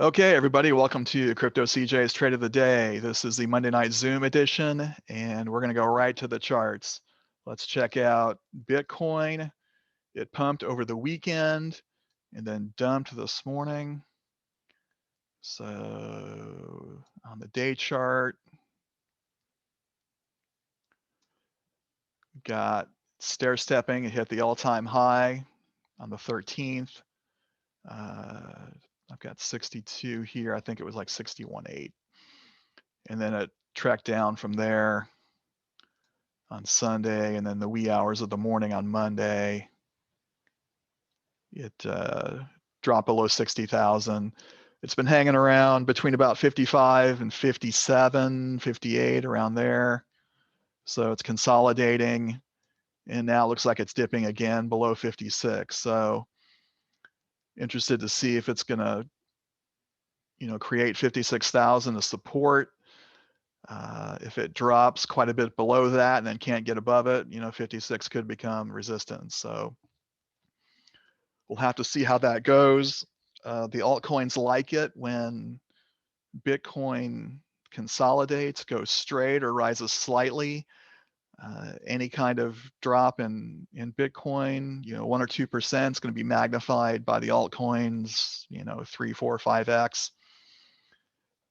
Okay, everybody, welcome to Crypto CJ's Trade of the Day. This is the Monday Night Zoom edition, and we're going to go right to the charts. Let's check out Bitcoin. It pumped over the weekend and then dumped this morning. So on the day chart, got stair-stepping. It hit the all-time high on the 13th. I've got 62 here. I think it was like 61.8. And then it tracked down from there on Sunday, and then the wee hours of the morning on Monday, it dropped below 60,000. It's been hanging around between about 55 and 57, 58, around there. So it's consolidating, and now it looks like it's dipping again below 56. So interested to see if it's going to, create 56,000 as support. If it drops quite a bit below that and then can't get above it, 56 could become resistance. So we'll have to see how that goes. The altcoins like it when Bitcoin consolidates, goes straight or rises slightly. Any kind of drop in Bitcoin, 1 or 2% is going to be magnified by the altcoins, 3, 4, 5x.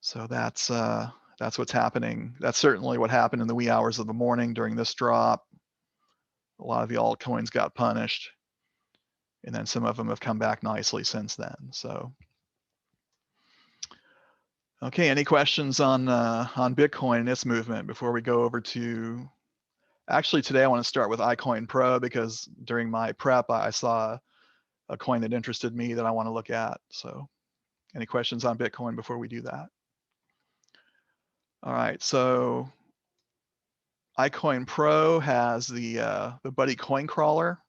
So that's what's happening. That's certainly what happened in the wee hours of the morning during this drop. A lot of the altcoins got punished, and then some of them have come back nicely since then. So, okay, any questions on Bitcoin and its movement before we go over to? Actually, today I want to start with iCoinPro because during my prep I saw a coin that interested me that I want to look at. So, any questions on Bitcoin before we do that? All right, so iCoinPro has the Buddy coin crawler.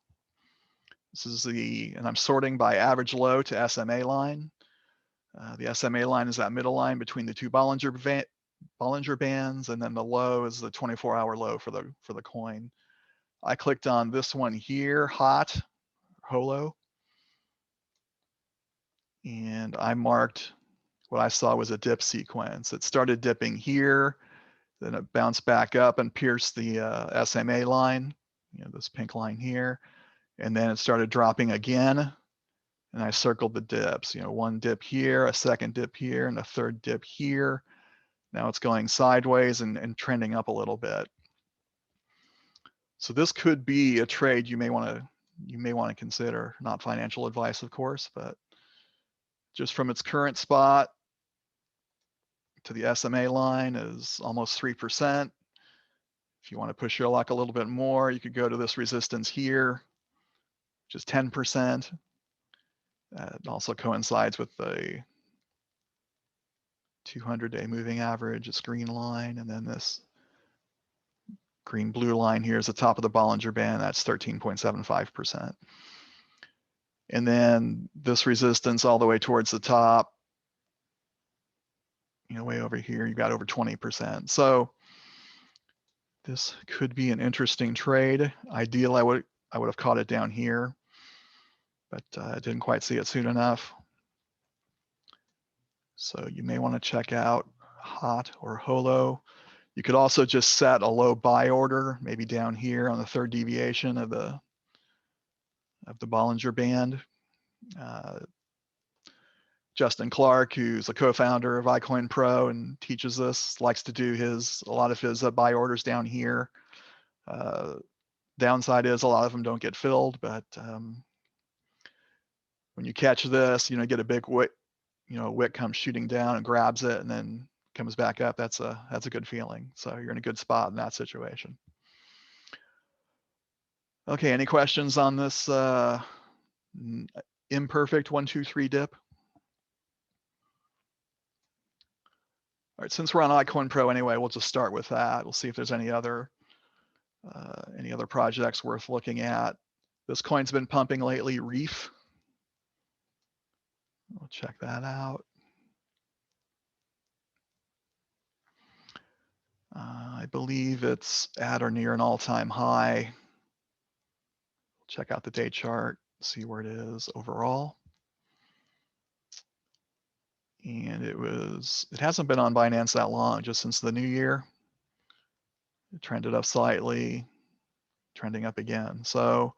This is and I'm sorting by average low to SMA line. The SMA line is that middle line between the two Bollinger Bands, and then the low is the 24-hour low for the coin. I clicked on this one here, hot, holo, and I marked what I saw was a dip sequence. It started dipping here, then it bounced back up and pierced the SMA line, this pink line here, and then it started dropping again. And I circled the dips, one dip here, a second dip here, and a third dip here. Now it's going sideways and trending up a little bit. So this could be a trade you may want to consider. Not financial advice, of course, but just from its current spot to the SMA line is almost 3%. If you want to push your luck a little bit more, you could go to this resistance here, which is 10%. It also coincides with the 200-day moving average, it's green line, and then this green blue line here is the top of the Bollinger Band, that's 13.75%. And then this resistance all the way towards the top, way over here, you got over 20%. So this could be an interesting trade. Ideally, I would have caught it down here, but I didn't quite see it soon enough. So you may want to check out hot or holo. You could also just set a low buy order, maybe down here on the third deviation of the Bollinger Band. Justin Clark, who's a co-founder of iCoinPro and teaches this, likes to do a lot of his buy orders down here. Downside is a lot of them don't get filled, but when you catch this, get a big wick, wick comes shooting down and grabs it and then comes back up. That's a good feeling. So you're in a good spot in that situation. Okay, any questions on this imperfect 1, 2, 3 dip? All right, since we're on iCoinPro anyway, we'll just start with that. We'll see if there's any other projects worth looking at. This coin's been pumping lately, Reef. We'll check that out. I believe it's at or near an all-time high. Check out the day chart, see where it is overall. And it hasn't been on Binance that long, just since the new year. It trended up slightly, trending up again. So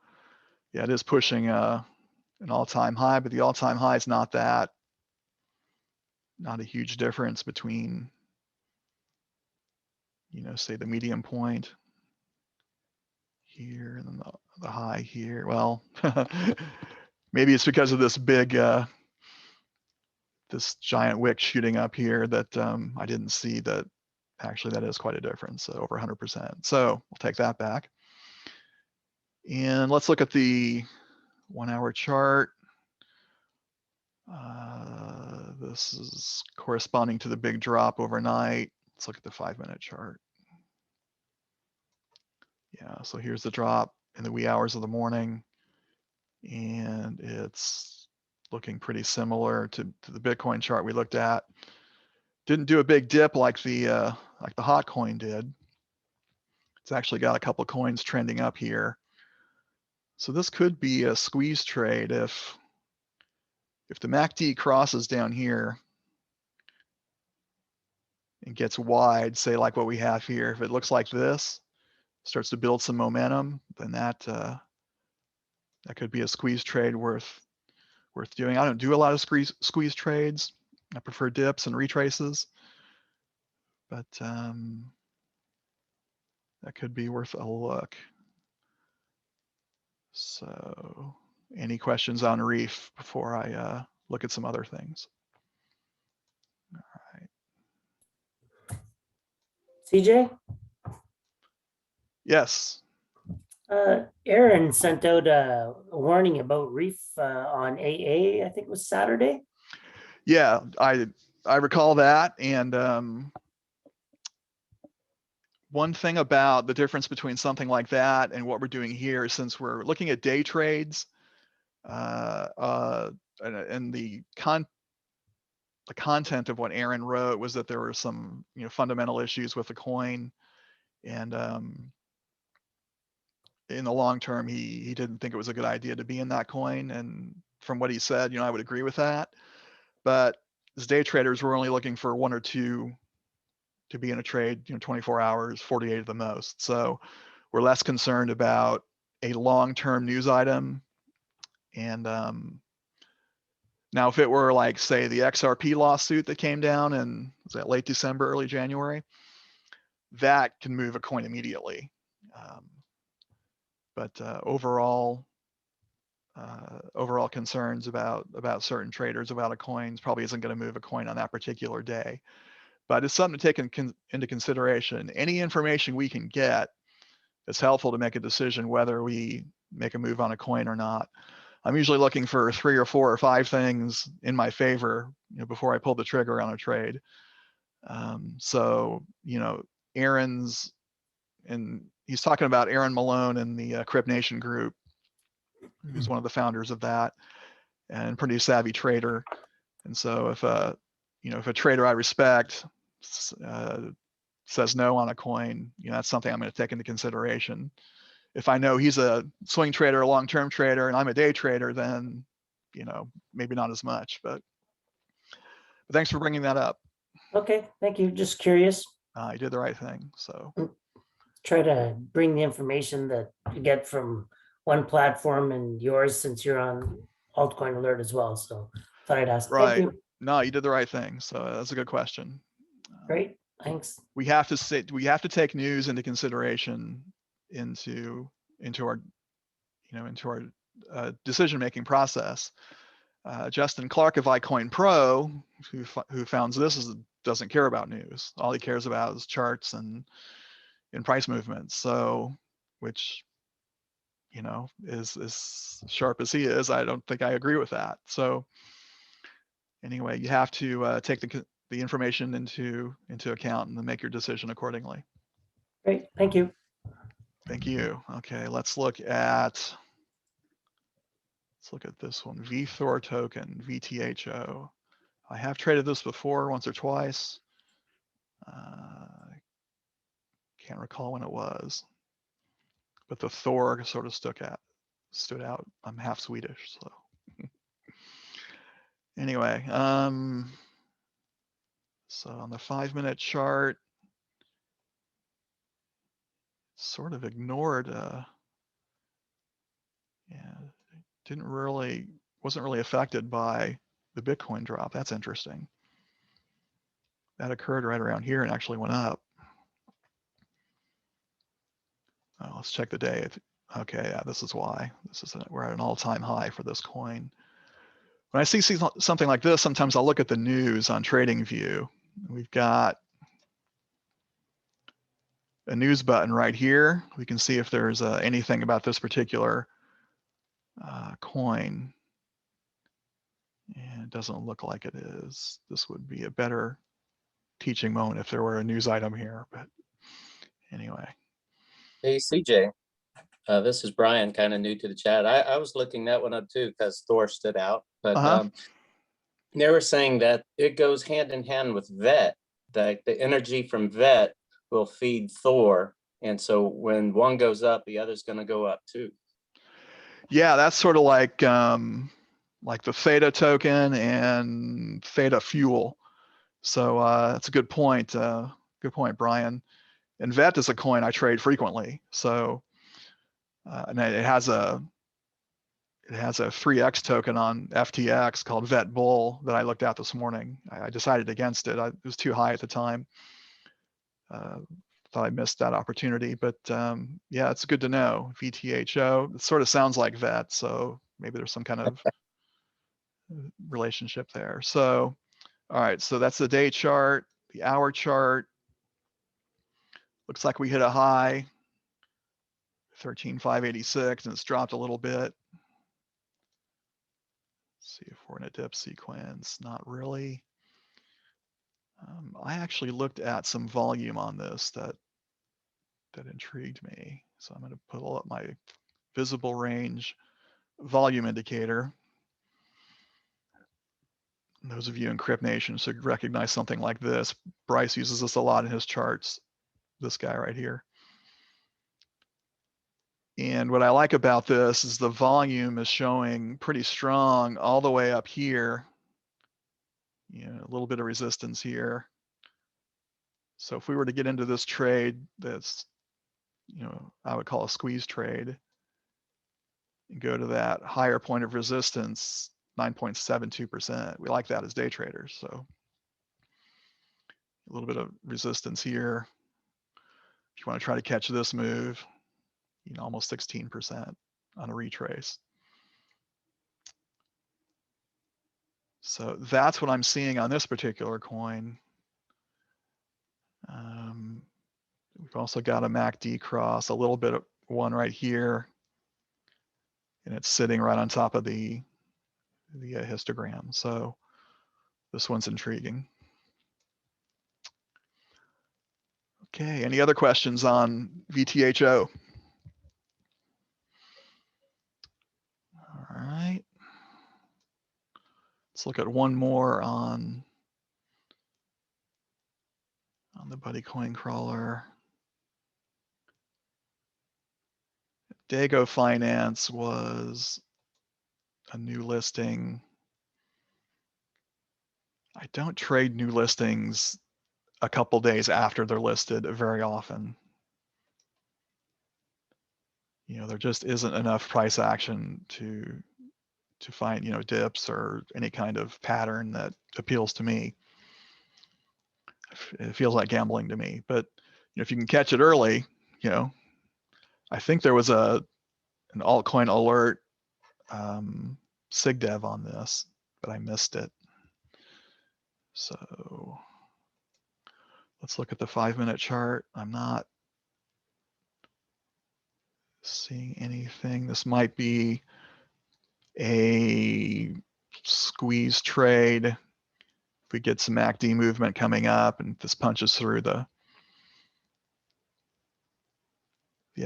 yeah, it is pushing an all-time high, but the all-time high is not a huge difference between, say the medium point here and then the high here. Well, maybe it's because of this big, this giant wick shooting up here that I didn't see that. Actually, that is quite a difference, over 100%. So we'll take that back. And let's look at the 1 hour chart. This is corresponding to the big drop overnight. Let's look at the 5-minute chart. Yeah, so here's the drop in the wee hours of the morning, and it's looking pretty similar to the Bitcoin chart we looked at. Didn't do a big dip like the hot coin did. It's actually got a couple of coins trending up here. So this could be a squeeze trade if the MACD crosses down here and gets wide, say like what we have here. If it looks like this, starts to build some momentum, then that could be a squeeze trade worth doing. I don't do a lot of squeeze trades. I prefer dips and retraces, but that could be worth a look. So any questions on Reef before I look at some other things? All right. CJ? Yes. Aaron sent out a warning about Reef on AA, I think it was Saturday. Yeah, I recall that. And one thing about the difference between something like that and what we're doing here, since we're looking at day trades, and the content of what Aaron wrote was that there were some fundamental issues with the coin, and in the long term he didn't think it was a good idea to be in that coin. And from what he said, I would agree with that. But as day traders, we're only looking for 1 or 2 to be in a trade, 24 hours, 48 at the most. So we're less concerned about a long-term news item. And now if it were like, say, the XRP lawsuit that came down in, was that late December, early January, that can move a coin immediately. But overall concerns about certain traders about a coin probably isn't going to move a coin on that particular day. But it's something to take into consideration. Any information we can get is helpful to make a decision whether we make a move on a coin or not. I'm usually looking for 3 or 4 or 5 things in my favor, before I pull the trigger on a trade. So, Aaron's, and he's talking about Aaron Malone in the CryptNation group, who's one of the founders of that, and pretty savvy trader. And so if a trader I respect says no on a coin, that's something I'm going to take into consideration. If I know he's a swing trader, a long-term trader, and I'm a day trader, then maybe not as much. But thanks for bringing that up. Okay, thank you. Just curious. You did the right thing. So try to bring the information that you get from one platform and yours, since you're on Altcoin Alert as well. So thought I'd ask. Right. Thank you. No, you did the right thing. So that's a good question. Great. Thanks. We have to take news into consideration into our decision-making process. Justin Clark of iCoinPro, who founds this, doesn't care about news. All he cares about is charts and price movements. So, which is as sharp as he is, I don't think I agree with that. So anyway, you have to take the information into account and then make your decision accordingly. Great. Thank you. Thank you. Okay, let's look at this one, VTHO token, VTHO. I have traded this before, once or twice. Can't recall when it was, but the Thor sort of stood out. I'm half Swedish, so anyway, So on the 5-minute chart, sort of ignored, wasn't really affected by the Bitcoin drop. That's interesting. That occurred right around here and actually went up. Oh, let's check the day. Okay, yeah, this is why. We're at an all-time high for this coin. When I see something like this, sometimes I'll look at the news on TradingView. We've got a news button right here. We can see if there's anything about this particular coin. And it doesn't look like it is. This would be a better teaching moment if there were a news item here, but anyway. Hey, CJ, this is Brian, kind of new to the chat. I was looking that one up too because Thor stood out, but they were saying that it goes hand in hand with VET, that the energy from VET will feed Thor. And so when one goes up, the other's going to go up too. Yeah, that's sort of like the Theta token and Theta fuel. So that's a good point. Good point, Brian. And VET is a coin I trade frequently. So and it has a 3x token on FTX called VET Bull that I looked at this morning. I decided against it. It was too high at the time. Thought I missed that opportunity, but yeah, it's good to know. VTHO, it sort of sounds like VET, so maybe there's some kind of relationship there. So, all right, so that's the day chart. The hour chart looks like we hit a high, 13,586, and it's dropped a little bit. Let's see if we're in a dip sequence. Not really. I actually looked at some volume on this that intrigued me. So I'm going to pull up my visible range volume indicator. And those of you in CryptNation should recognize something like this. Bryce uses this a lot in his charts, this guy right here. And what I like about this is the volume is showing pretty strong all the way up here. A little bit of resistance here. So if we were to get into this trade that's, I would call a squeeze trade, and go to that higher point of resistance, 9.72%. We like that as day traders. So a little bit of resistance here. If you want to try to catch this move, almost 16% on a retrace. So that's what I'm seeing on this particular coin. We've also got a MACD cross, a little bit of one right here, and it's sitting right on top of the histogram. So this one's intriguing. Okay, any other questions on VTHO? All right. Let's look at one more on the Buddy Coin Crawler. Dago Finance was a new listing. I don't trade new listings a couple days after they're listed very often. There just isn't enough price action to find, dips or any kind of pattern that appeals to me. It feels like gambling to me, but if you can catch it early, I think there was an Altcoin Alert SIGDEV on this, but I missed it. So let's look at the 5-minute chart. I'm not seeing anything. This might be a squeeze trade. If we get some MACD movement coming up and this punches through the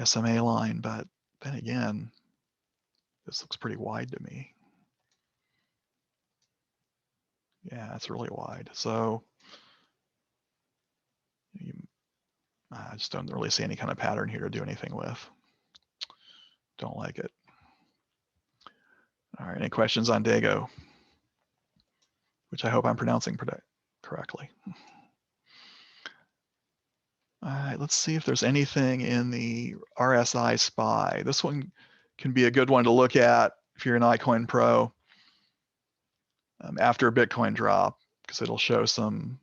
SMA line, but then again, this looks pretty wide to me. Yeah, it's really wide. So I just don't really see any kind of pattern here to do anything with. Don't like it. All right, any questions on Dago? Which I hope I'm pronouncing correctly. All right, let's see if there's anything in the RSI SPY. This one can be a good one to look at if you're an iCoinPro after a Bitcoin drop, because it'll show some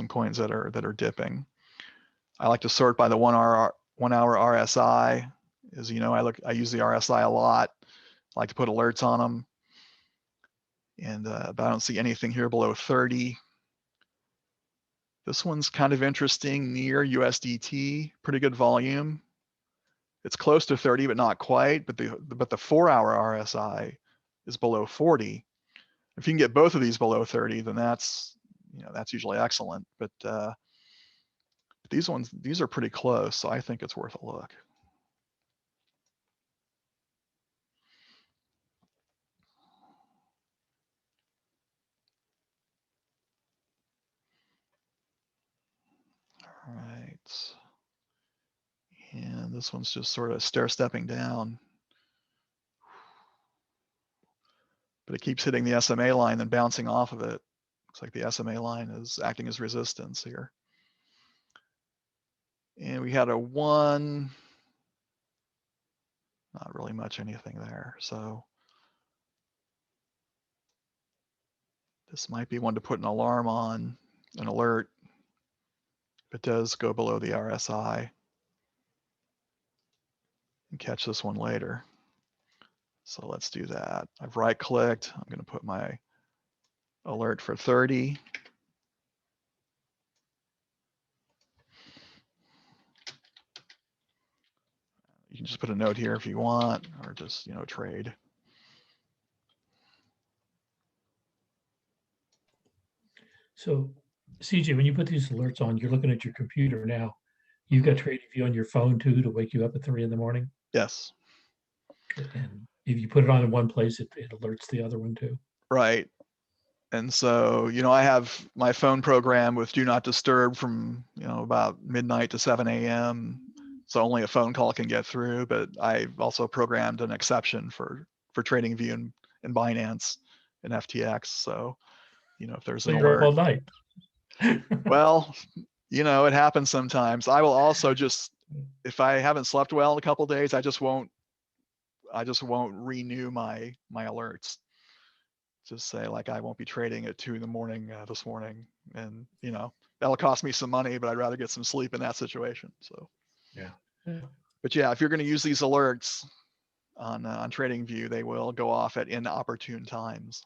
coins that are dipping. I like to sort by the 1 hour RSI. As you know, I use the RSI a lot. I like to put alerts on them. And but I don't see anything here below 30. This one's kind of interesting, near USDT, pretty good volume. It's close to 30, but not quite. But the 4 hour RSI is below 40. If you can get both of these below 30, then that's usually excellent. But these are pretty close, so I think it's worth a look. All right. And this one's just sort of stair-stepping down. But it keeps hitting the SMA line and bouncing off of it. Looks like the SMA line is acting as resistance here. And we had a 1, not really much anything there. So this might be one to put an alarm on, an alert. If it does go below the RSI, and catch this one later. So let's do that. I've right-clicked. I'm going to put my alert for 30. You can just put a note here if you want, or just, trade. So, CJ, when you put these alerts on, you're looking at your computer now. You've got TradingView on your phone too to wake you up at 3 in the morning. Yes. And if you put it on in one place, it alerts the other one too. Right. And so, I have my phone program with Do Not Disturb from, about midnight to 7 a.m. So only a phone call can get through, but I've also programmed an exception for TradingView and Binance and FTX. So, if there's an you're up alert. all night. Well, it happens sometimes. I will also just, if I haven't slept well in a couple of days, I just won't renew my alerts. Just say, like, I won't be trading at 2 in the morning this morning, and that'll cost me some money, but I'd rather get some sleep in that situation. So Yeah. But yeah, if you're going to use these alerts on TradingView, they will go off at inopportune times.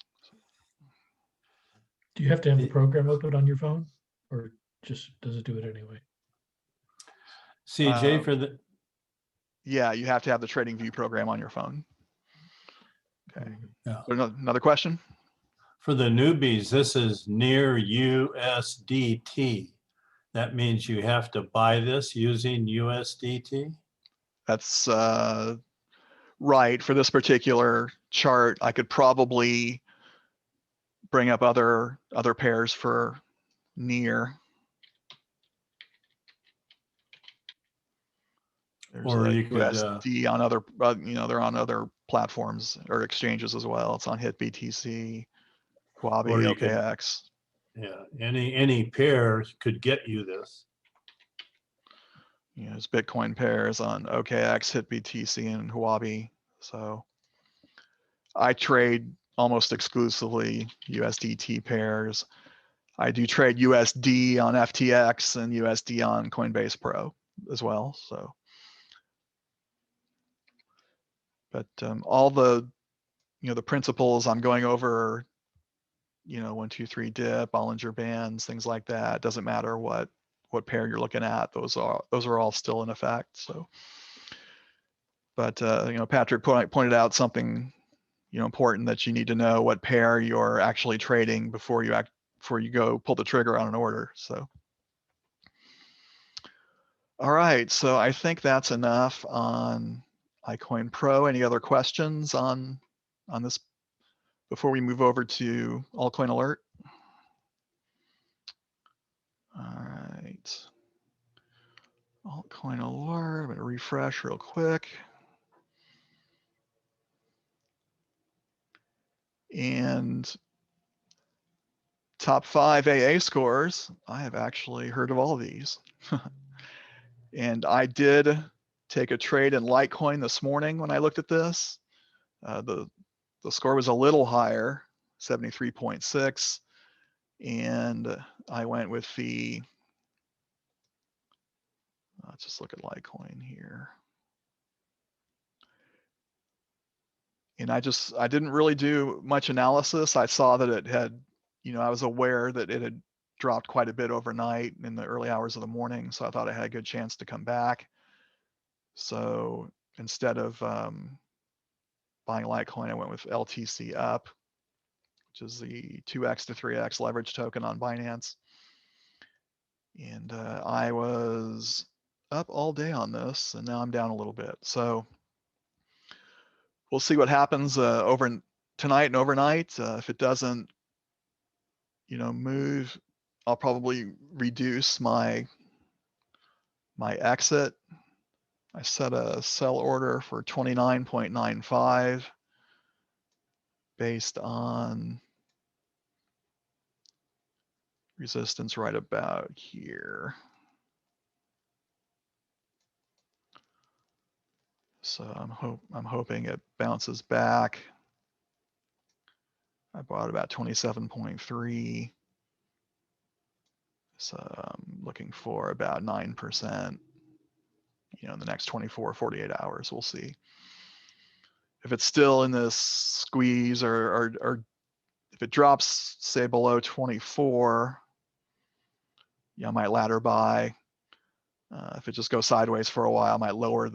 Do you have to have the program open on your phone, or just does it do it anyway? CJ, for the yeah, you have to have the TradingView program on your phone. Okay. Yeah. Another question? For the newbies, this is near USDT. That means you have to buy this using USDT? That's right. For this particular chart, I could probably bring up other pairs for near. There's Or a you could, USD on other, they're on other platforms or exchanges as well. It's on HitBTC, Huobi, Or you could- OKX. yeah, any pair could get you this. There's Bitcoin pairs on OKX, HitBTC, and Huobi. So I trade almost exclusively USDT pairs. I do trade USD on FTX and USD on Coinbase Pro as well. So, but all the the principles I'm going over, 1, 2, 3 dip, Bollinger Bands, things like that. Doesn't matter what pair you're looking at. Those are all still in effect. So, but Patrick pointed out something important, that you need to know what pair you're actually trading before you go pull the trigger on an order. So, all right. So I think that's enough on iCoinPro. Any other questions on this before we move over to Altcoin Alert? All right. Altcoin Alert. I'm going to refresh real quick. And top 5 AA scores, I have actually heard of all of these. And I did take a trade in Litecoin this morning when I looked at this. The score was a little higher, 73.6. And I went with the, let's just look at Litecoin here. And I didn't really do much analysis. I saw that it had, I was aware that it had dropped quite a bit overnight in the early hours of the morning. So I thought I had a good chance to come back. So instead of buying Litecoin, I went with LTC up, which is the 2x to 3x leverage token on Binance. And I was up all day on this, and now I'm down a little bit. So we'll see what happens over tonight and overnight. If it doesn't, move, I'll probably reduce my exit. I set a sell order for 29.95 based on resistance right about here. So I'm hoping it bounces back. I bought about 27.3. So I'm looking for about 9%, in the next 24, 48 hours. We'll see. If it's still in this squeeze or if it drops, say, below 24, I might ladder buy. If it just goes sideways for a while, I might lower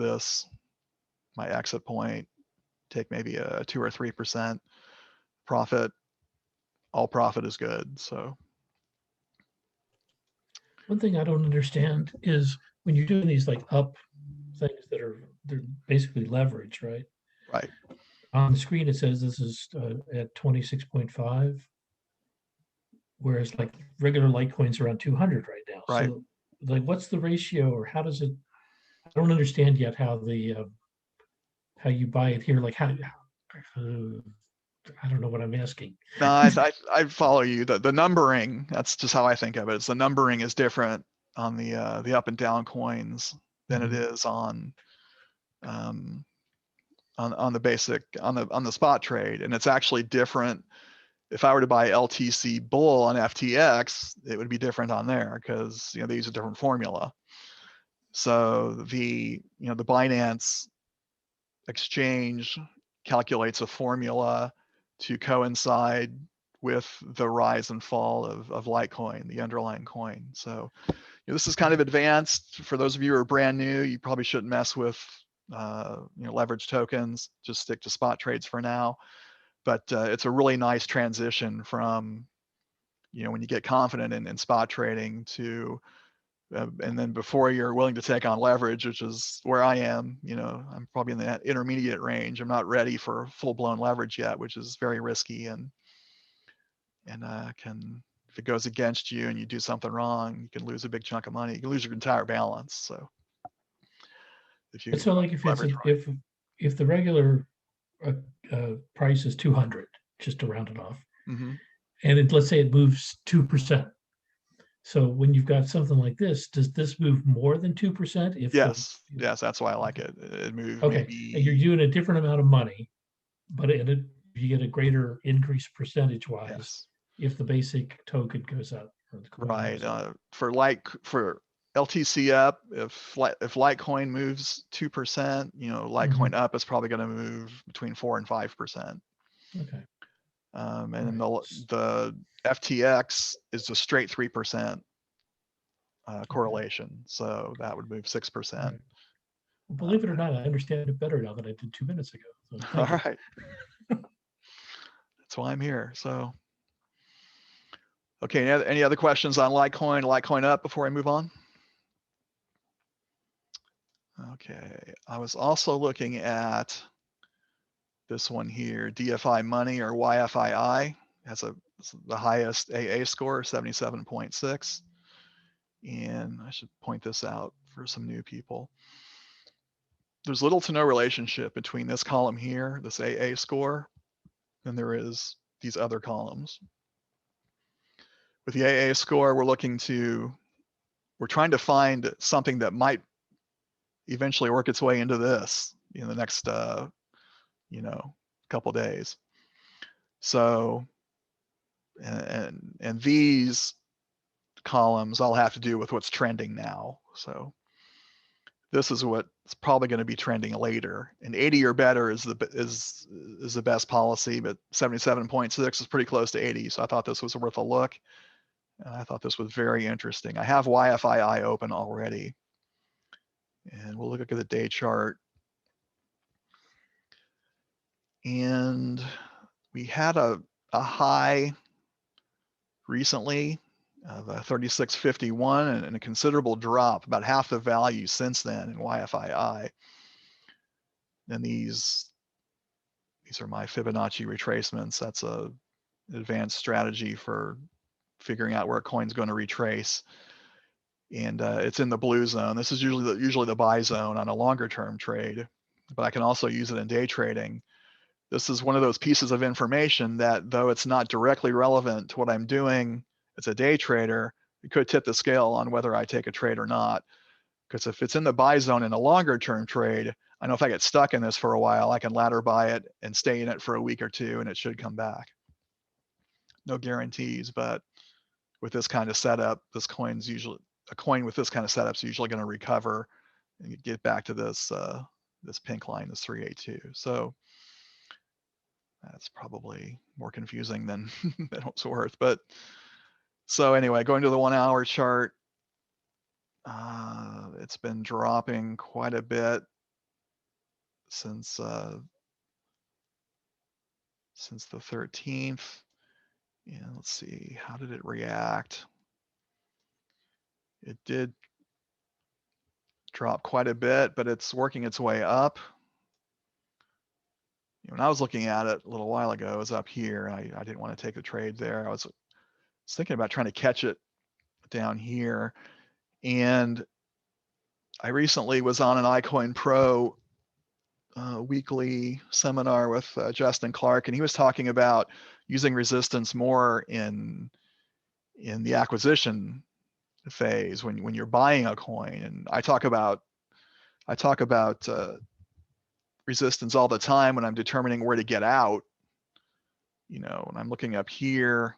my exit point, take maybe a 2 or 3% profit. All profit is good. So one thing I don't understand is when you're doing these like up things they're basically leverage, right? Right. On the screen it says this is at 26.5, whereas like regular Litecoin's around 200 right now. Right. So like, what's the ratio, or how does it? I don't understand yet how you buy it here. Like how I don't know what I'm asking. No, I follow you. The numbering, that's just how I think of it. It's the numbering is different on the up and down coins than it is on the basic on the spot trade, and it's actually different. If I were to buy LTC Bull on FTX, it would be different on there because they use a different formula. So the Binance exchange calculates a formula to coincide with the rise and fall of Litecoin, the underlying coin. So this is kind of advanced. For those of you who are brand new, you probably shouldn't mess with leverage tokens. Just stick to spot trades for now. But it's a really nice transition from when you get confident in spot trading to and then before you're willing to take on leverage, which is where I am, I'm probably in that intermediate range. I'm not ready for full-blown leverage yet, which is very risky and can, if it goes against you and you do something wrong, you can lose a big chunk of money. You can lose your entire balance. So if you so like if the regular price is 200, just to round it off, and let's say it moves 2%. So when you've got something like this, does this move more than 2%? Yes, that's why I like it. It moves. Okay, maybe, and you're doing a different amount of money, but you get a greater increase percentage-wise if the basic token goes up. Right. For LTC up, if Litecoin moves 2%, Litecoin up is probably going to move between 4 and 5%. Okay. And then the FTX is a straight 3% correlation, so that would move 6%. Right. Well, believe it or not, I understand it better now than I did 2 minutes ago. So all right. That's why I'm here. So, okay, any other questions on Litecoin up before I move on? Okay, I was also looking at this one here, DFI Money or YFII. Has the highest AA score, 77.6. And I should point this out for some new people. There's little to no relationship between this column here, this AA score, and there is these other columns. with the AA score, we're trying to find something that might eventually work its way into this in the next, couple days. So, and these columns all have to do with what's trending now. So this is what's probably going to be trending later. And 80 or better is the best policy, but 77.6 is pretty close to 80. So I thought this was worth a look. And I thought this was very interesting. I have YFII open already. And we'll look at the day chart. And we had a high recently of 36.51 and a considerable drop, about half the value since then in YFII. And these are my Fibonacci retracements. That's an advanced strategy for figuring out where a coin's going to retrace. And it's in the blue zone. This is usually the buy zone on a longer term trade, but I can also use it in day trading. This is one of those pieces of information that, though it's not directly relevant to what I'm doing as a day trader, it could tip the scale on whether I take a trade or not. Because if it's in the buy zone in a longer term trade, I know if I get stuck in this for a while, I can ladder buy it and stay in it for a week or two and it should come back. No guarantees, but with this kind of setup, a coin with this kind of setup is usually going to recover and get back to this this pink line, this 382. So that's probably more confusing than it's worth. But so anyway, going to the 1 hour chart, it's been dropping quite a bit since the 13th. And let's see, how did it react? It did drop quite a bit, but it's working its way up. When I was looking at it a little while ago, it was up here. I didn't want to take the trade there. I was thinking about trying to catch it down here. And I recently was on an iCoinPro weekly seminar with Justin Clark, and he was talking about using resistance more in the acquisition phase when you're buying a coin. And I talk about resistance all the time when I'm determining where to get out. When I'm looking up here,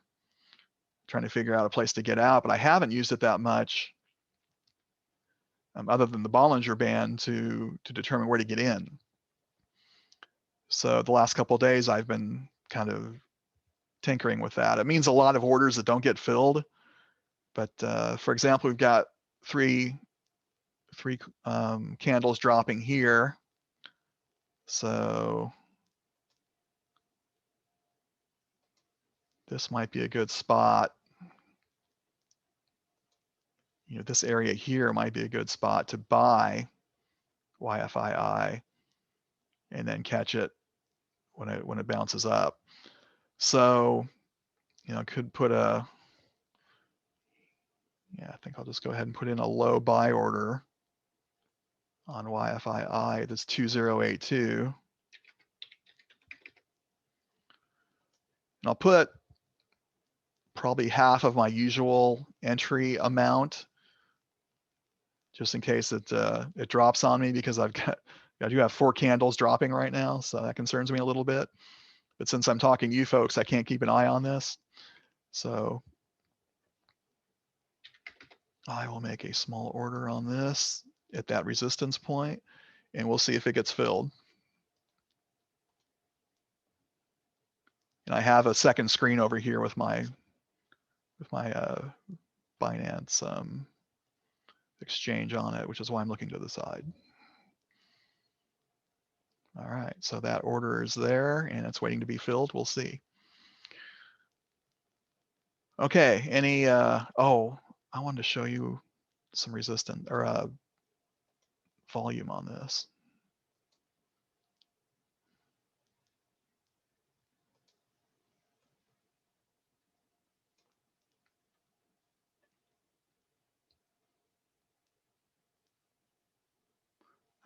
trying to figure out a place to get out, but I haven't used it that much other than the Bollinger Band to determine where to get in. So the last couple of days, I've been kind of tinkering with that. It means a lot of orders that don't get filled. But for example, we've got three candles dropping here. So this might be a good spot. This area here might be a good spot to buy YFII and then catch it when it bounces up. So, could put I think I'll just go ahead and put in a low buy order on YFII. That's 2082. And I'll put probably half of my usual entry amount just in case it drops on me, because I do have 4 candles dropping right now, so that concerns me a little bit. But since I'm talking to you folks, I can't keep an eye on this. So I will make a small order on this at that resistance point, and we'll see if it gets filled. And I have a second screen over here with my Binance exchange on it, which is why I'm looking to the side. All right, so that order is there and it's waiting to be filled. We'll see. Okay, oh, I wanted to show you some resistance or volume on this.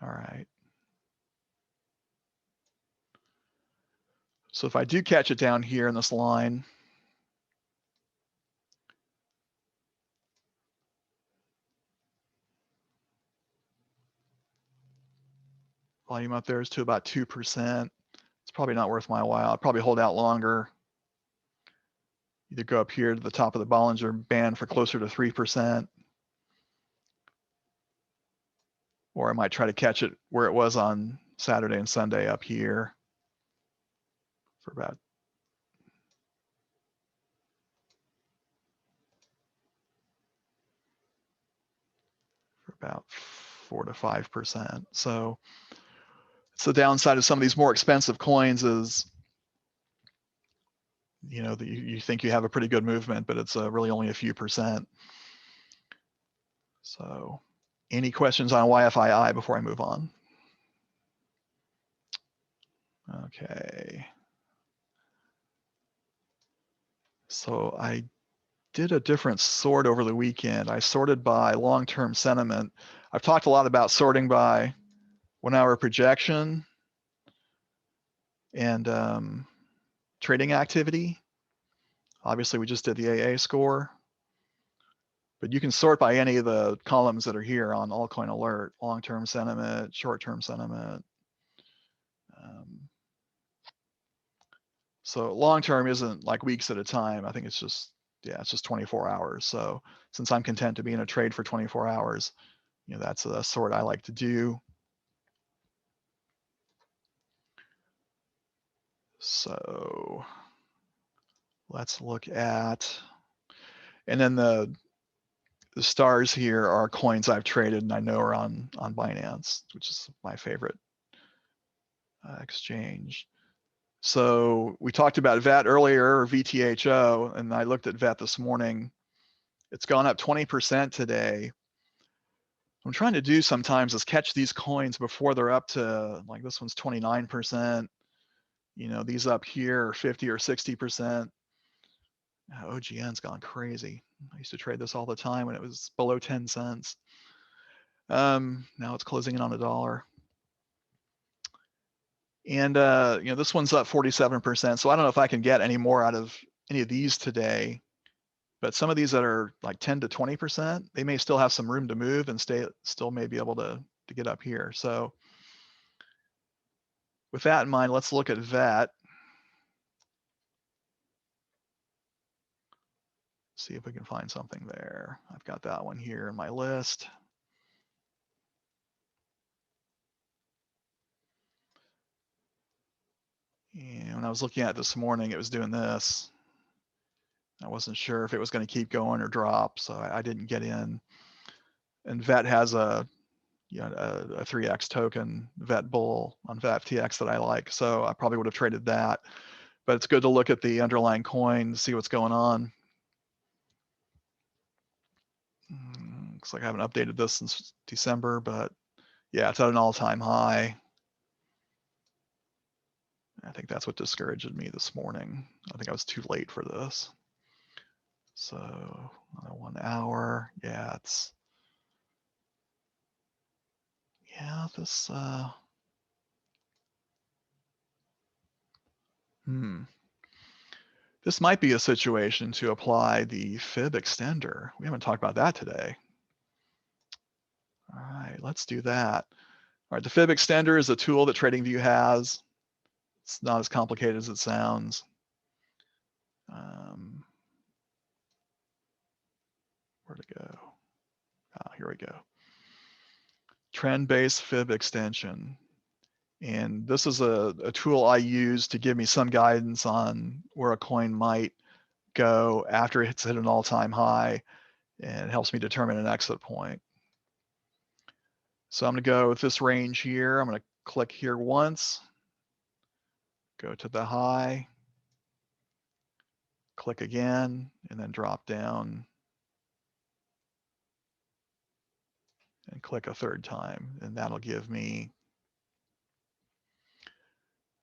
All right. So if I do catch it down here in this line, volume up there is to about 2%. It's probably not worth my while. I'll probably hold out longer. Either go up here to the top of the Bollinger Band for closer to 3%, or I might try to catch it where it was on Saturday and Sunday up here for about 4 to 5%. So it's the downside of some of these more expensive coins is, you know, that you think you have a pretty good movement, but it's really only a few percent. So any questions on YFII before I move on? Okay. So I did a different sort over the weekend. I sorted by long-term sentiment. I've talked a lot about sorting by 1 hour projection and trading activity. Obviously, we just did the AA score, but you can sort by any of the columns that are here on Altcoin Alert: long-term sentiment, short-term sentiment. So long-term isn't like weeks at a time. I think it's just, yeah, it's just 24 hours. So since I'm content to be in a trade for 24 hours, you know, that's a sort I like to do. So let's look at, and then the stars here are coins I've traded and I know are on Binance, which is my favorite exchange. So we talked about VET earlier, or VTHO, and I looked at VET this morning. It's gone up 20% today. What I'm trying to do sometimes is catch these coins before they're up to, like this one's 29%. You know, these up here are 50 or 60%. OGN's gone crazy. I used to trade this all the time when it was below 10 cents. Now it's closing in on $1. And you know, this one's up 47%. So I don't know if I can get any more out of any of these today, but some of these that are like 10 to 20%, they may still have some room to move and still may be able to get up here. So with that in mind, let's look at VET. See if we can find something there. I've got that one here in my list. And when I was looking at it this morning, it was doing this. I wasn't sure if it was going to keep going or drop, so I didn't get in. And VET has a 3x token, VET Bull on VETFTX that I like, so I probably would have traded that. But it's good to look at the underlying coin to see what's going on. Looks like I haven't updated this since December, but yeah, it's at an all-time high. I think that's what discouraged me this morning. I think I was too late for this. So 1 hour, yeah, it's, yeah, this, this might be a situation to apply the Fib Extender. We haven't talked about that today. All right, let's do that. All right, the Fib Extender is a tool that TradingView has. It's not as complicated as it sounds. Where'd it go? Oh, here we go. Trend-based Fib Extension. And this is a tool I use to give me some guidance on where a coin might go after it's hit an all-time high, and it helps me determine an exit point. So I'm going to go with this range here. I'm going to click here once, go to the high, click again, and then drop down and click a third time, and that'll give me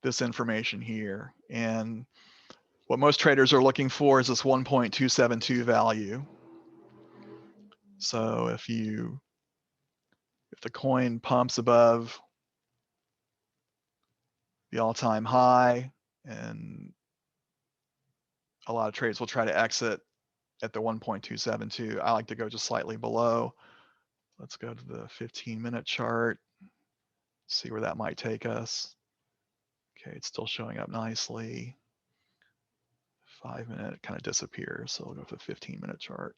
this information here. And what most traders are looking for is this 1.272 value. So if the coin pumps above the all-time high, and a lot of traders will try to exit at the 1.272. I like to go just slightly below. Let's go to the 15-minute chart. See where that might take us. Okay, it's still showing up nicely. 5 minute, it kind of disappears. So we'll go with a 15-minute chart.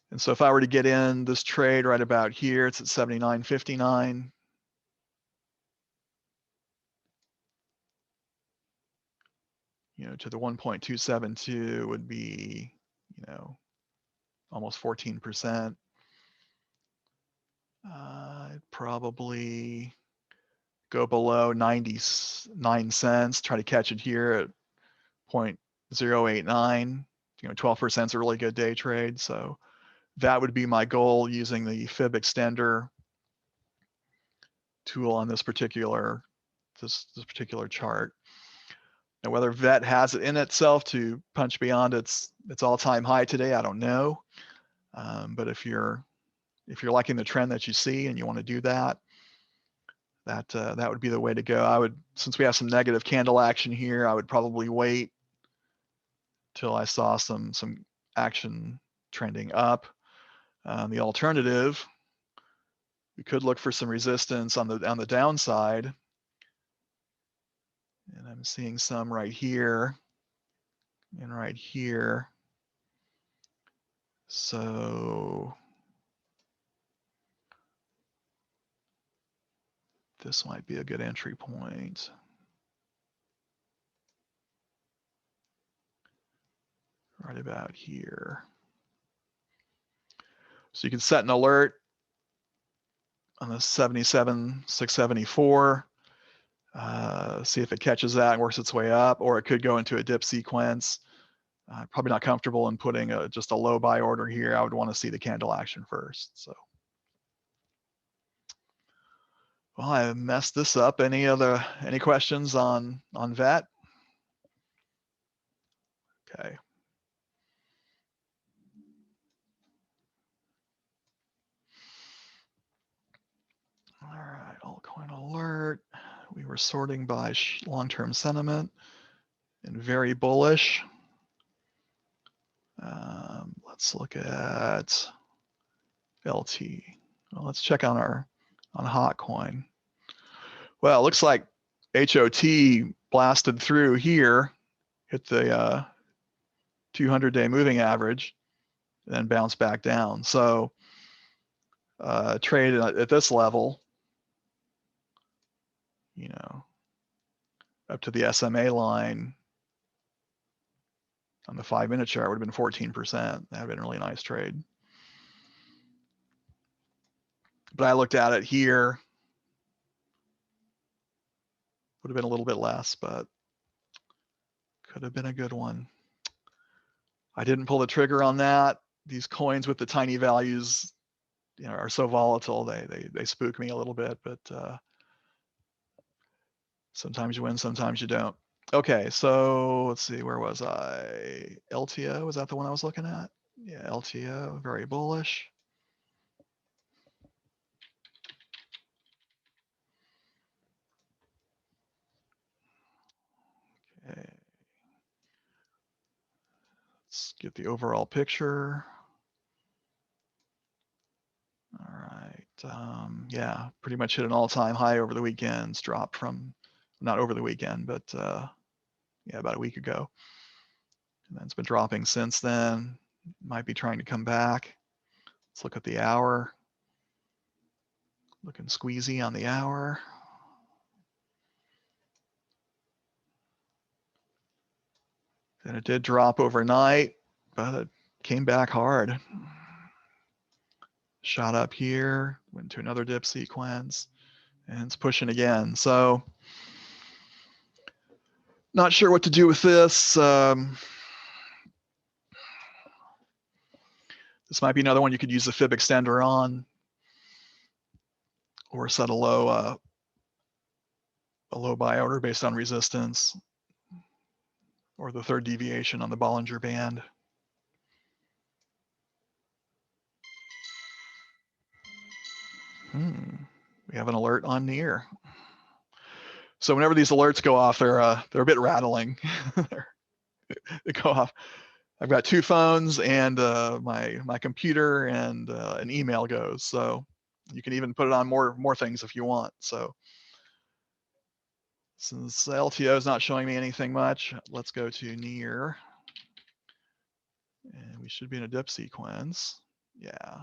And so if I were to get in this trade right about here, it's at 79.59. You know, to the 1.272 would be, you know, almost 14%. I'd probably go below 99 cents, try to catch it here at 0.089. You know, 12% is a really good day trade. So that would be my goal using the Fib Extender tool on this particular chart. Now, whether VET has it in itself to punch beyond its all-time high today, I don't know. But if you're liking the trend that you see and you want to do that, that would be the way to go. I would, since we have some negative candle action here, I would probably wait till I saw some action trending up. The alternative, we could look for some resistance on the downside. And I'm seeing some right here and right here. So this might be a good entry point. Right about here. So you can set an alert on the 77,674. See if it catches that and works its way up, or it could go into a dip sequence. Probably not comfortable in putting just a low buy order here. I would want to see the candle action first. So, well, I messed this up. Any questions on VET? Okay. All right, Altcoin Alert. We were sorting by long-term sentiment and very bullish. Let's look at LT. Well, let's check on Hotcoin. Well, it looks like HOT blasted through here, hit the 200-day moving average, and then bounced back down. So trade at this level, you know, up to the SMA line on the 5-minute chart would have been 14%. That would have been a really nice trade. But I looked at it here, would have been a little bit less, but could have been a good one. I didn't pull the trigger on that. These coins with the tiny values, you know, are so volatile. They spook me a little bit, but sometimes you win, sometimes you don't. Okay, so let's see, where was I? LTO, was that the one I was looking at? Yeah, LTO, very bullish. Okay. Let's get the overall picture. All right, yeah, pretty much hit an all-time high over the weekends, dropped from, not over the weekend, but yeah, about a week ago. And then it's been dropping since then. Might be trying to come back. Let's look at the hour. Looking squeezy on the hour. And it did drop overnight, but it came back hard. Shot up here, went to another dip sequence, and it's pushing again. So not sure what to do with this. This might be another one you could use the Fib Extender on, or set a low buy order based on resistance, or the third deviation on the Bollinger Band. We have an alert on near. So whenever these alerts go off, they're a bit rattling. They go off. I've got two phones and my computer, and an email goes. So You can even put it on more things if you want. So since LTO is not showing me anything much, let's go to near. And we should be in a dip sequence. Yeah.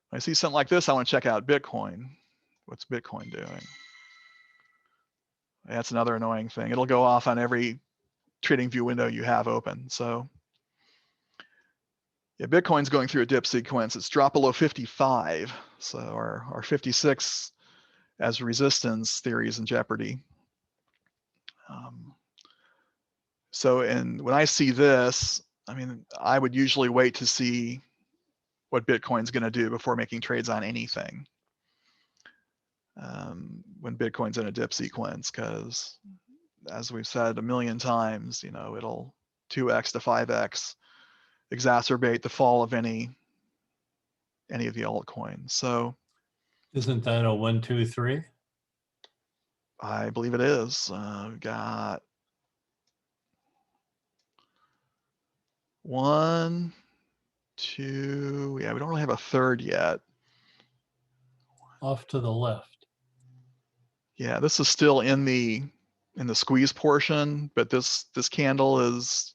When I see something like this, I want to check out Bitcoin. What's Bitcoin doing? That's another annoying thing. It'll go off on every trading view window you have open. So yeah, Bitcoin's going through a dip sequence. It's dropped below 55. So our 56 as resistance theory is in jeopardy. So when I see this, I mean, I would usually wait to see what Bitcoin's going to do before making trades on anything when Bitcoin's in a dip sequence, because as we've said a million times, you know, it'll 2x to 5x exacerbate the fall of any of the altcoins. So isn't that a 1, 2, 3? I believe it is. We've got 1, 2. Yeah, we don't really have a third yet. Off to the left. Yeah, this is still in the squeeze portion, but this candle is,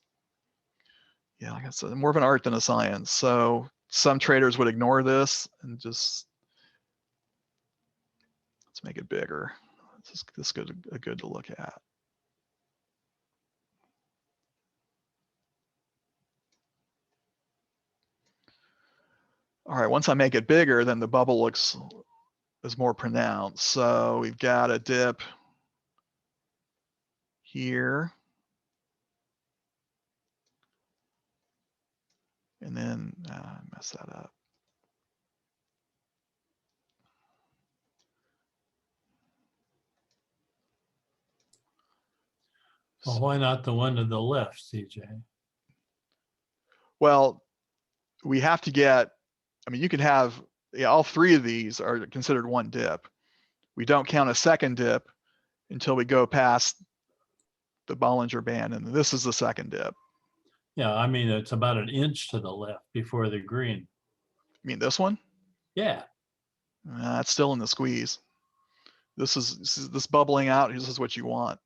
yeah, like I said, more of an art than a science. So some traders would ignore this and just, let's make it bigger. This is good to look at. All right, once I make it bigger, then the bubble is more pronounced. So we've got a dip here. And then I messed that up. Well, why not the one to the left, CJ? Well, we have to get, I mean, you can have, yeah, all three of these are considered one dip. We don't count a second dip until we go past the Bollinger Band, and this is the second dip. Yeah, I mean, it's about an inch to the left before the green. You mean this one? Yeah. It's still in the squeeze. This is this bubbling out. This is what you want.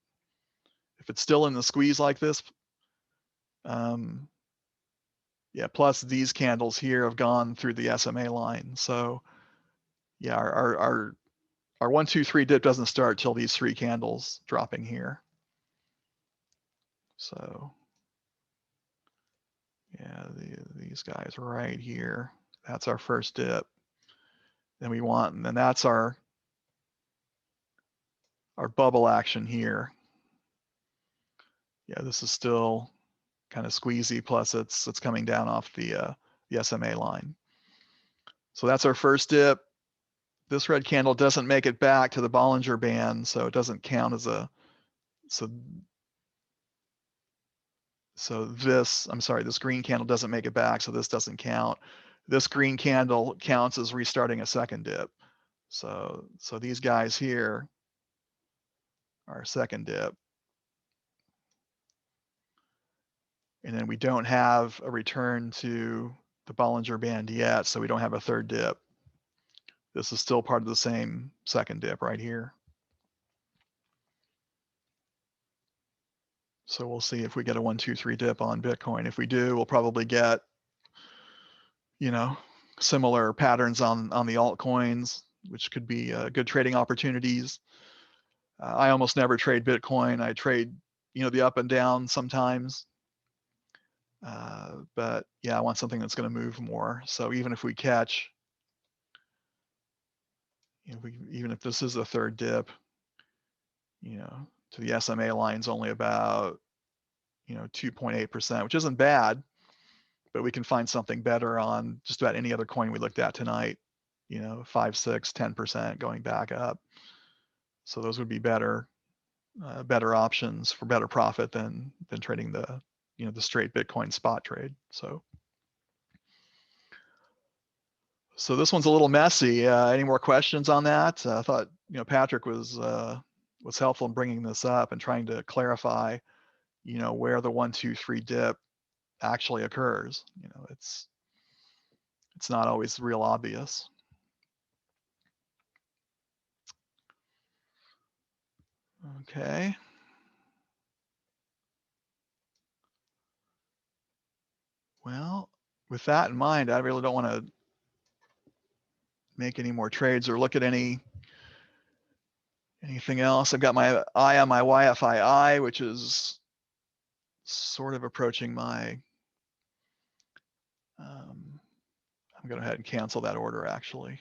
If it's still in the squeeze like this, yeah, plus these candles here have gone through the SMA line. So yeah, our 1, 2, 3 dip doesn't start till these 3 candles dropping here. So yeah, these guys right here, that's our first dip. Then we want, and then that's our bubble action here. Yeah, this is still kind of squeezy, plus it's coming down off the SMA line. So that's our first dip. This red candle doesn't make it back to the Bollinger Band, so it doesn't count as a, so this, I'm sorry, this green candle doesn't make it back, so this doesn't count. This green candle counts as restarting a second dip. So these guys here are second dip. And then we don't have a return to the Bollinger Band yet, so we don't have a third dip. This is still part of the same second dip right here. So we'll see if we get a 1, 2, 3 dip on Bitcoin. If we do, we'll probably get, you know, similar patterns on the altcoins, which could be good trading opportunities. I almost never trade Bitcoin. I trade, you know, the up and down sometimes. But yeah, I want something that's going to move more. So even if we catch, you know, even if this is a third dip, you know, to the SMA line's only about, you know, 2.8%, which isn't bad, but we can find something better on just about any other coin we looked at tonight, you know, 5, 6, 10% going back up. So those would be better options for better profit than trading the, you know, the straight Bitcoin spot trade. So this one's a little messy. Any more questions on that? I thought, you know, Patrick was helpful in bringing this up and trying to clarify, you know, where the 1, 2, 3 dip actually occurs. You know, it's not always real obvious. Okay. Well, with that in mind, I really don't want to make any more trades or look at anything else. I've got my eye on my YFII, which is sort of approaching my, I'm going to go ahead and cancel that order actually,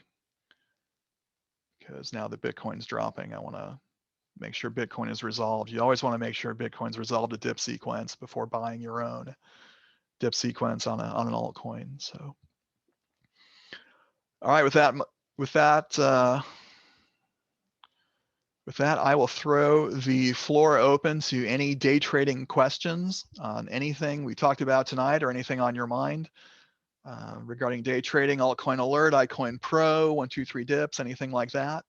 because now that Bitcoin's dropping, I want to make sure Bitcoin is resolved. You always want to make sure Bitcoin's resolved a dip sequence before buying your own dip sequence on an altcoin. So, all right, with that, I will throw the floor open to any day trading questions on anything we talked about tonight or anything on your mind regarding day trading, Altcoin Alert, iCoinPro, 123 dips, anything like that.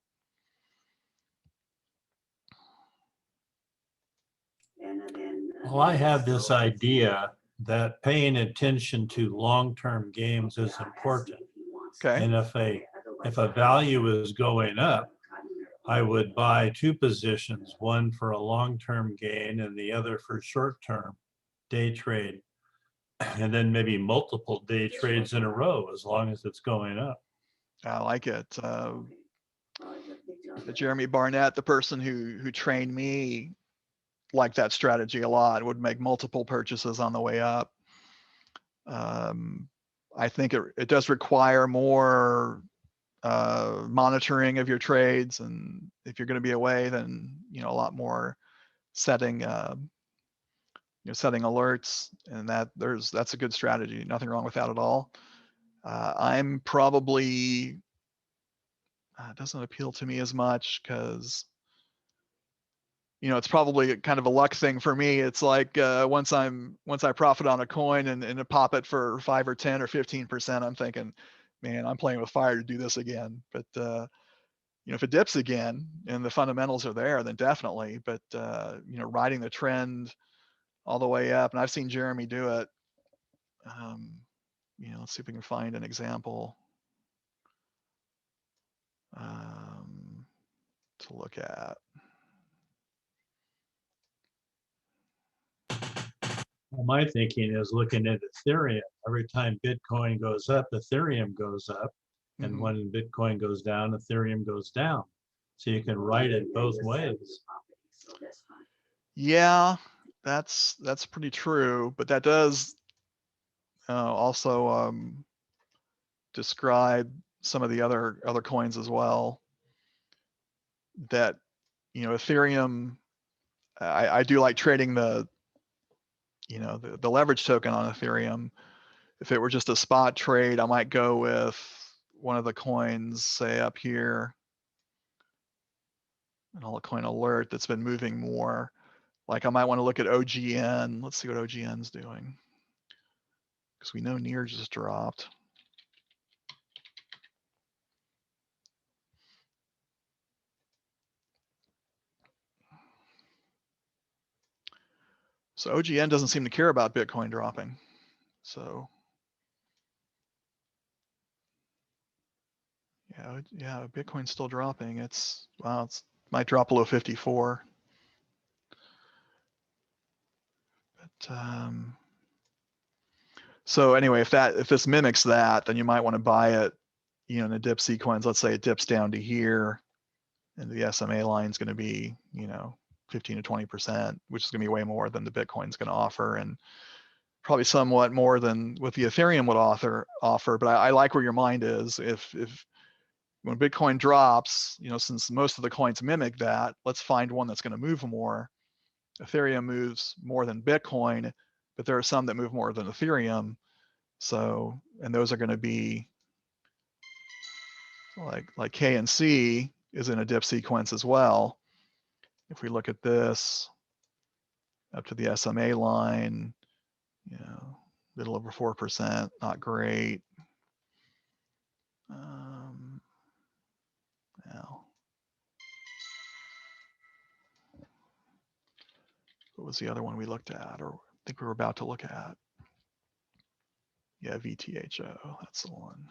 Well, I have this idea that paying attention to long-term games is important. Okay. And if a value is going up, I would buy two positions, one for a long-term gain and the other for short-term day trade. And then maybe multiple day trades in a row as long as it's going up. I like it. Jeremy Barnett, the person who trained me, liked that strategy a lot, would make multiple purchases on the way up. I think it does require more monitoring of your trades, and if you're going to be away, then a lot more setting setting alerts, and that's a good strategy. Nothing wrong with that at all. I'm probably it doesn't appeal to me as much because it's probably kind of a luck thing for me. It's like once I profit on a coin and pop it for 5 or 10 or 15%, I'm thinking, man, I'm playing with fire to do this again. But if it dips again and the fundamentals are there, then definitely. But riding the trend all the way up, and I've seen Jeremy do it. Let's see if we can find an example to look at. Well, my thinking is looking at Ethereum. Every time Bitcoin goes up, Ethereum goes up. And Mhm. when Bitcoin goes down, Ethereum goes down. So you can write it both ways. Yeah, that's pretty true, but that does also describe some of the other coins as well. That Ethereum, I do like trading the leverage token on Ethereum. If it were just a spot trade, I might go with one of the coins, say up here, an Altcoin Alert that's been moving more. Like I might want to look at OGN. Let's see what OGN's doing, because we know NEAR just dropped. So OGN doesn't seem to care about Bitcoin dropping. So yeah, Bitcoin's still dropping. It might drop below 54. But so anyway, if this mimics that, then you might want to buy it, in a dip sequence. Let's say it dips down to here, and the SMA line is going to be, 15 to 20%, which is going to be way more than the Bitcoin's going to offer, and probably somewhat more than what the Ethereum would offer. But I like where your mind is. If when Bitcoin drops, since most of the coins mimic that, let's find one that's going to move more. Ethereum moves more than Bitcoin, but there are some that move more than Ethereum. So, and those are going to be like K and C is in a dip sequence as well. If we look at this up to the SMA line, little over 4%, not great. Now, what was the other one we looked at, or I think we were about to look at? Yeah, VTHO, that's the one.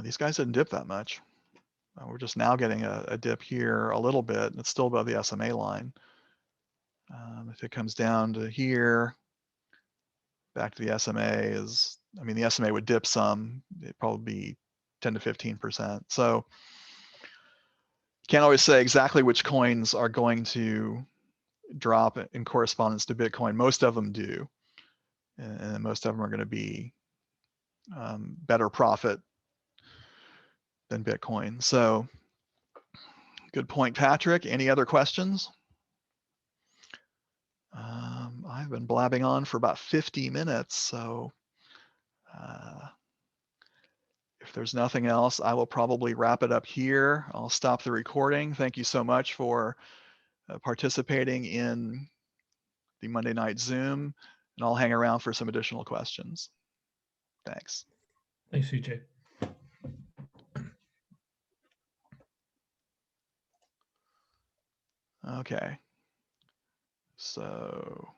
These guys didn't dip that much. We're just now getting a dip here a little bit. It's still above the SMA line. If it comes down to here, back to the SMA is, I mean, the SMA would dip some, it'd probably be 10 to 15%. So can't always say exactly which coins are going to drop in correspondence to Bitcoin. Most of them do. And most of them are going to be better profit than Bitcoin. So good point, Patrick. Any other questions? I've been blabbing on for about 50 minutes, so if there's nothing else, I will probably wrap it up here. I'll stop the recording. Thank you so much for participating in the Monday night Zoom, and I'll hang around for some additional questions. Thanks. Thanks, CJ. Okay. So